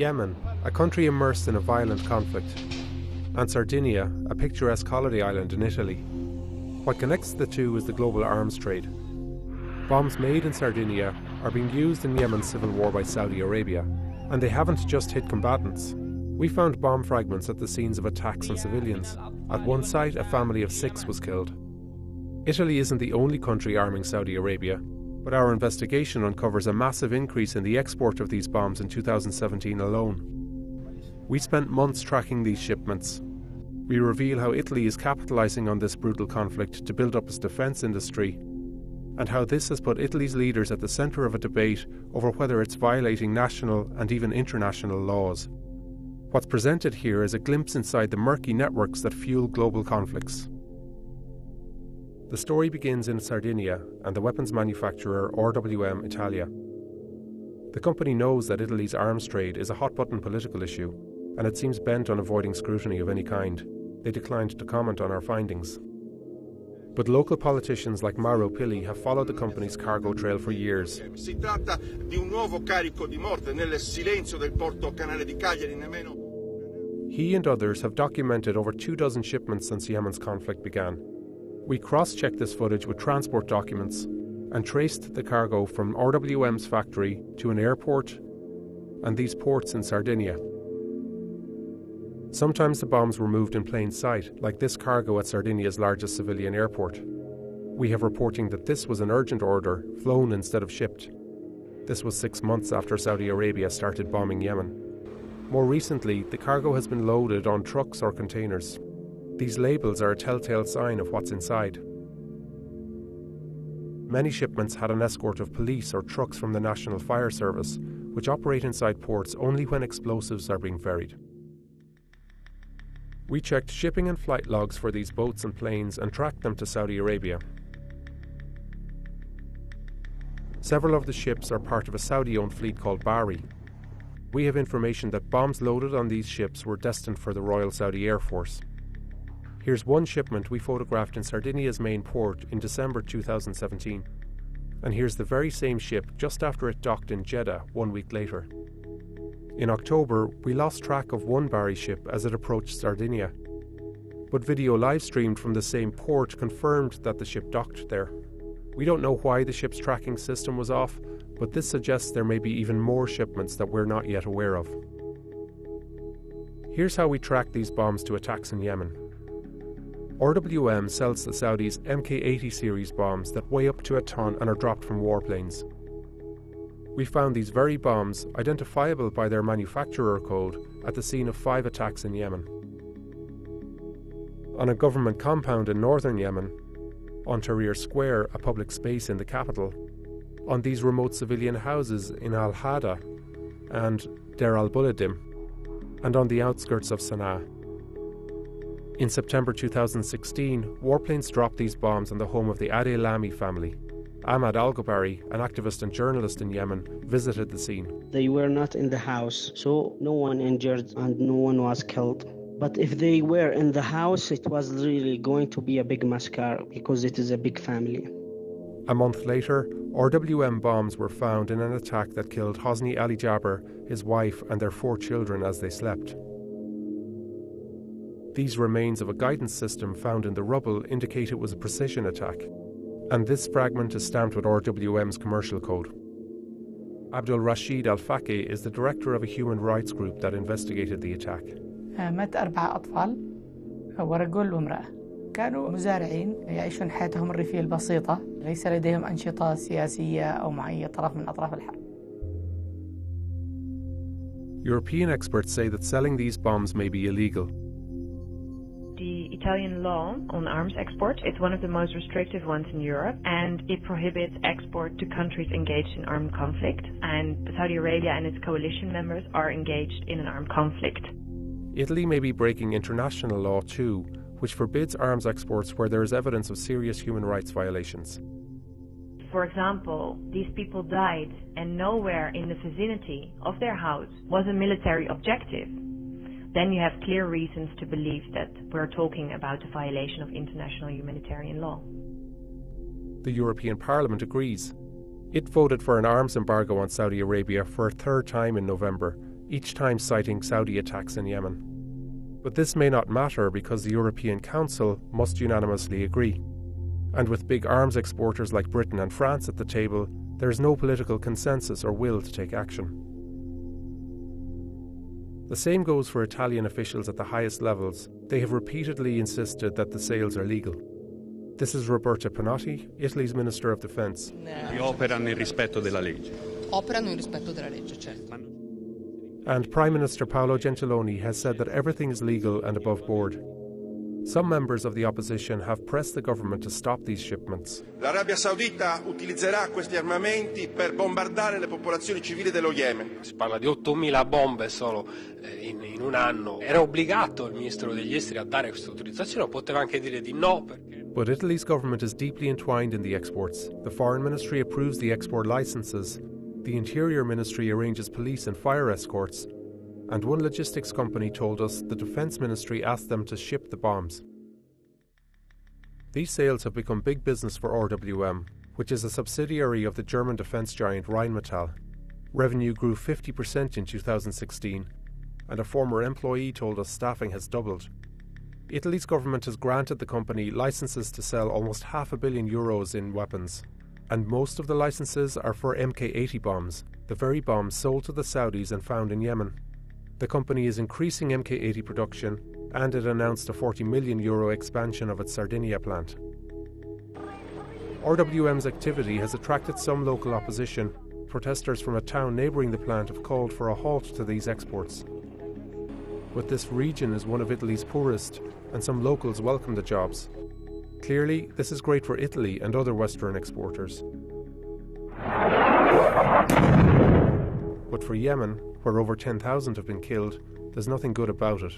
Yemen, a country immersed in a violent conflict, and Sardinia, a picturesque holiday island in Italy. What connects the two is the global arms trade. Bombs made in Sardinia are being used in Yemen's civil war by Saudi Arabia, and they haven't just hit combatants. We found bomb fragments at the scenes of attacks on civilians. At one site, a family of 6 was killed. Italy isn't the only country arming Saudi Arabia, but our investigation uncovers a massive increase in the export of these bombs in 2017 alone. We spent months tracking these shipments. We reveal how Italy is capitalising on this brutal conflict to build up its defence industry, and how this has put Italy's leaders at the centre of a debate over whether it's violating national and even international laws. What's presented here is a glimpse inside the murky networks that fuel global conflicts. The story begins in Sardinia and the weapons manufacturer RWM Italia. The company knows that Italy's arms trade is a hot-button political issue, and it seems bent on avoiding scrutiny of any kind. They declined to comment on our findings. But local politicians like Mauro Pilli have followed the company's cargo trail for years. Si tratta di un nuovo carico di morte nel silenzio del porto canale di Cagliari nemmeno. He and others have documented over 24 shipments since Yemen's conflict began. We cross-checked this footage with transport documents and traced the cargo from RWM's factory to an airport and these ports in Sardinia. Sometimes the bombs were moved in plain sight, like this cargo at Sardinia's largest civilian airport. We have reporting that this was an urgent order, flown instead of shipped. This was 6 months after Saudi Arabia started bombing Yemen. More recently, the cargo has been loaded on trucks or containers. These labels are a telltale sign of what's inside. Many shipments had an escort of police or trucks from the National Fire Service, which operate inside ports only when explosives are being ferried. We checked shipping and flight logs for these boats and planes and tracked them to Saudi Arabia. Several of the ships are part of a Saudi-owned fleet called Bahri. We have information that bombs loaded on these ships were destined for the Royal Saudi Air Force. Here's one shipment we photographed in Sardinia's main port in December 2017. And here's the very same ship just after it docked in Jeddah 1 week later. In October, we lost track of one Bahri ship as it approached Sardinia. But video live-streamed from the same port confirmed that the ship docked there. We don't know why the ship's tracking system was off, but this suggests there may be even more shipments that we're not yet aware of. Here's how we track these bombs to attacks in Yemen. RWM sells the Saudis Mk80 series bombs that weigh up to a ton and are dropped from warplanes. We found these very bombs, identifiable by their manufacturer code, at the scene of 5 attacks in Yemen. On a government compound in northern Yemen, on Tahrir Square, a public space in the capital, on these remote civilian houses in Al-Hada and Der al-Buladim, and on the outskirts of Sana'a. In September 2016, warplanes dropped these bombs on the home of the Adel Lami family. Ahmad Al-Ghabari, an activist and journalist in Yemen, visited the scene. They were not in the house, so no one injured and no one was killed. But if they were in the house, it was really going to be a big massacre because it is a big family. A month later, RWM bombs were found in an attack that killed Hosni Ali Jaber, his wife, and their 4 children as they slept. These remains of a guidance system found in the rubble indicate it was a precision attack, and this fragment is stamped with RWM's commercial code. Abdul Rashid Al-Faqih is the director of a human rights group that investigated the attack. مات 4 أطفال ورجل وامرأة. كانوا مزارعين يعيشون حياتهم الريفية البسيطة، ليس لديهم أنشطة سياسية أو مع أي طرف من أطراف الحرب. European experts say that selling these bombs may be illegal. The Italian law on arms export is one of the most restrictive ones in Europe, and it prohibits export to countries engaged in armed conflict, and Saudi Arabia and its coalition members are engaged in an armed conflict. Italy may be breaking international law too, which forbids arms exports where there is evidence of serious human rights violations. For example, these people died and nowhere in the vicinity of their house was a military objective. Then you have clear reasons to believe that we're talking about a violation of international humanitarian law. The European Parliament agrees. It voted for an arms embargo on Saudi Arabia for a 3rd time in November, each time citing Saudi attacks in Yemen. But this may not matter because the European Council must unanimously agree. And with big arms exporters like Britain and France at the table, there is no political consensus or will to take action. The same goes for Italian officials at the highest levels. They have repeatedly insisted that the sales are legal. This is Roberta Pinotti, Italy's Minister of Defence. Operano nel rispetto della legge. Operano nel rispetto della legge, certo. And Prime Minister Paolo Gentiloni has said that everything is legal and above board. Some members of the opposition have pressed the government to stop these shipments. L'Arabia Saudita utilizzerà questi armamenti per bombardare le popolazioni civili dello Yemen. Si parla di 8.000 bombe solo in un anno. Era obbligato il ministro degli esteri a dare questa autorizzazione, poteva anche dire di no perché... But Italy's government is deeply entwined in the exports. The Foreign Ministry approves the export licenses. The Interior Ministry arranges police and fire escorts, and one logistics company told us the Defence Ministry asked them to ship the bombs. These sales have become big business for RWM, which is a subsidiary of the German defence giant Rheinmetall. Revenue grew 50% in 2016, and a former employee told us staffing has doubled. Italy's government has granted the company licenses to sell almost €500 million in weapons. And most of the licenses are for Mk80 bombs, the very bombs sold to the Saudis and found in Yemen. The company is increasing Mk80 production, and it announced a €40 million expansion of its Sardegna plant. RWM's activity has attracted some local opposition. Protesters from a town neighbouring the plant have called for a halt to these exports. But this region is one of Italy's poorest, and some locals welcome the jobs. Clearly, this is great for Italy and other Western exporters. But for Yemen, where over 10,000 have been killed, there's nothing good about it.